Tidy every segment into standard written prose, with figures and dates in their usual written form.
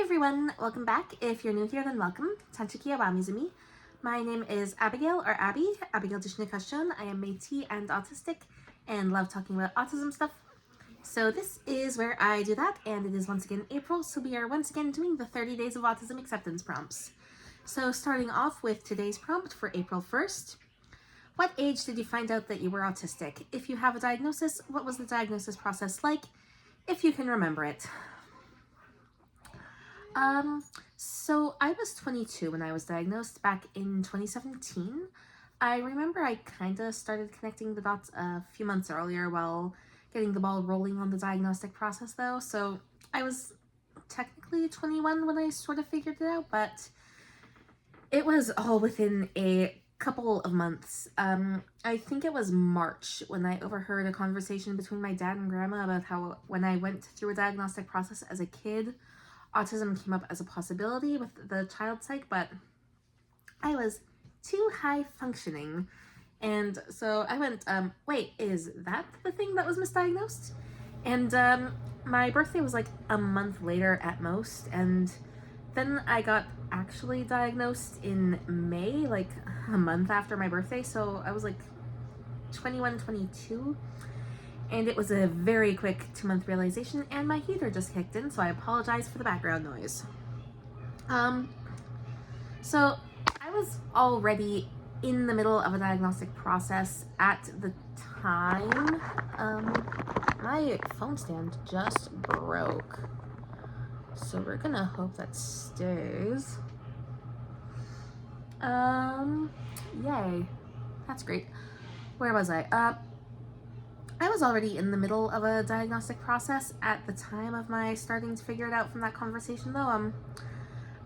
everyone, welcome back. If you're new here, then welcome. Tanchiki Awamizumi. My name is Abigail, or Abby, Abigail Dishnekashun. I am Métis and autistic and love talking about autism stuff. So this is where I do that, and it is once again April, so we are once again doing the 30 Days of Autism Acceptance prompts. So starting off with today's prompt for April 1st. What age did you find out that you were autistic? If you have a diagnosis, what was the diagnosis process like? If you can remember it. So I was 22 when I was diagnosed back in 2017. I remember I kind of started connecting the dots a few months earlier while getting the ball rolling on the diagnostic process though. So I was technically 21 when I sort of figured it out, but it was all within a couple of months. I think it was March when I overheard a conversation between my dad and grandma about how when I went through a diagnostic process as a kid, autism came up as a possibility with the child psych, but I was too high functioning. And so I went, wait, is that the thing that was misdiagnosed? And my birthday was like a month later at most. And then I got actually diagnosed in May, like a month after my birthday. So I was like 21, 22. And it was a very quick 2-month realization, and my heater just kicked in, so I apologize for the background noise. So I was already in the middle of a diagnostic process at the time. My phone stand just broke, so we're gonna hope that stays. Yay. That's great. Where was I? I was already in the middle of a diagnostic process at the time of my starting to figure it out from that conversation though.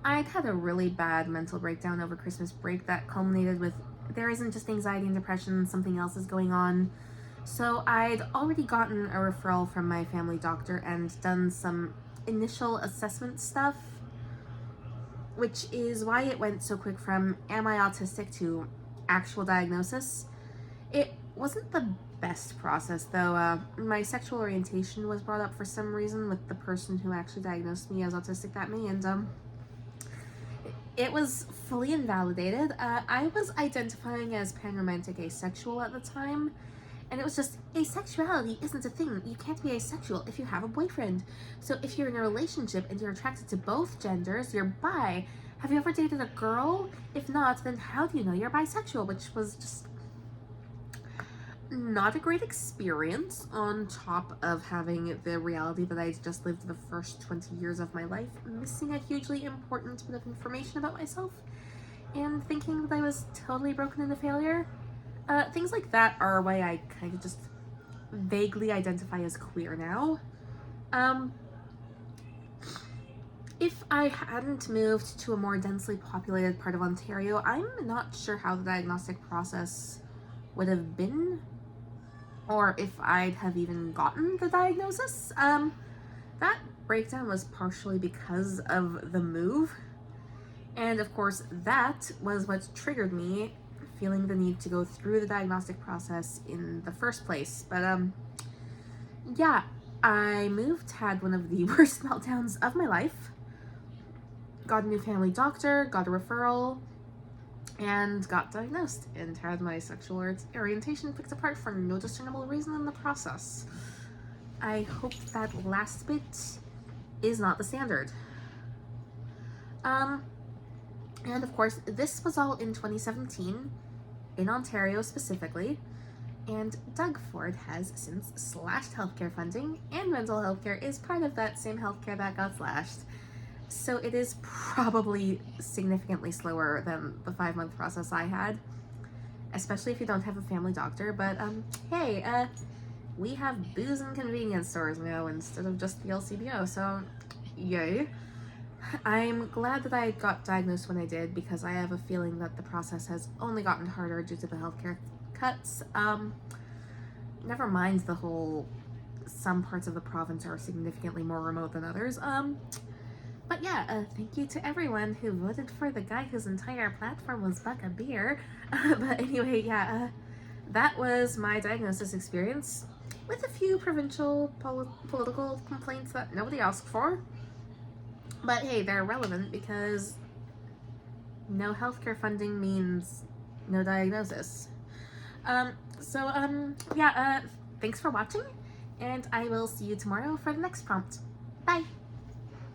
I'd had a really bad mental breakdown over Christmas break that culminated with there isn't just anxiety and depression, something else is going on. So I'd already gotten a referral from my family doctor and done some initial assessment stuff, which is why it went so quick from am I autistic to actual diagnosis. It wasn't the best process though. My sexual orientation was brought up for some reason with the person who actually diagnosed me as autistic that May, and it was fully invalidated. I was identifying as panromantic asexual at the time, and it was just asexuality isn't a thing. You can't be asexual if you have a boyfriend. So if you're in a relationship and you're attracted to both genders, you're bi. Have you ever dated a girl? If not, then how do you know you're bisexual? Which was just not a great experience, on top of having the reality that I just lived the first 20 years of my life missing a hugely important bit of information about myself and thinking that I was totally broken and a failure. Things like that are why I kind of just vaguely identify as queer now. If I hadn't moved to a more densely populated part of Ontario, I'm not sure how the diagnostic process would have been, or if I'd have even gotten the diagnosis. That breakdown was partially because of the move, and of course that was what triggered me feeling the need to go through the diagnostic process in the first place. But yeah, I moved, had one of the worst meltdowns of my life, got a new family doctor, got a referral, and got diagnosed, and had my sexual orientation picked apart for no discernible reason in the process. I hope that last bit is not the standard. And of course, this was all in 2017, in Ontario specifically, and Doug Ford has since slashed healthcare funding, and mental health care is part of that same healthcare that got slashed. So it is probably significantly slower than the 5-month process I had, especially if you don't have a family doctor. But hey, we have booze and convenience stores now instead of just the LCBO, so yay. I'm glad that I got diagnosed when I did, because I have a feeling that the process has only gotten harder due to the healthcare cuts. Never mind the whole some parts of the province are significantly more remote than others. But yeah, thank you to everyone who voted for the guy whose entire platform was Buck a Beer. But anyway, yeah, that was my diagnosis experience, with a few provincial political complaints that nobody asked for. But hey, they're relevant because no healthcare funding means no diagnosis. Yeah, thanks for watching, and I will see you tomorrow for the next prompt. Bye!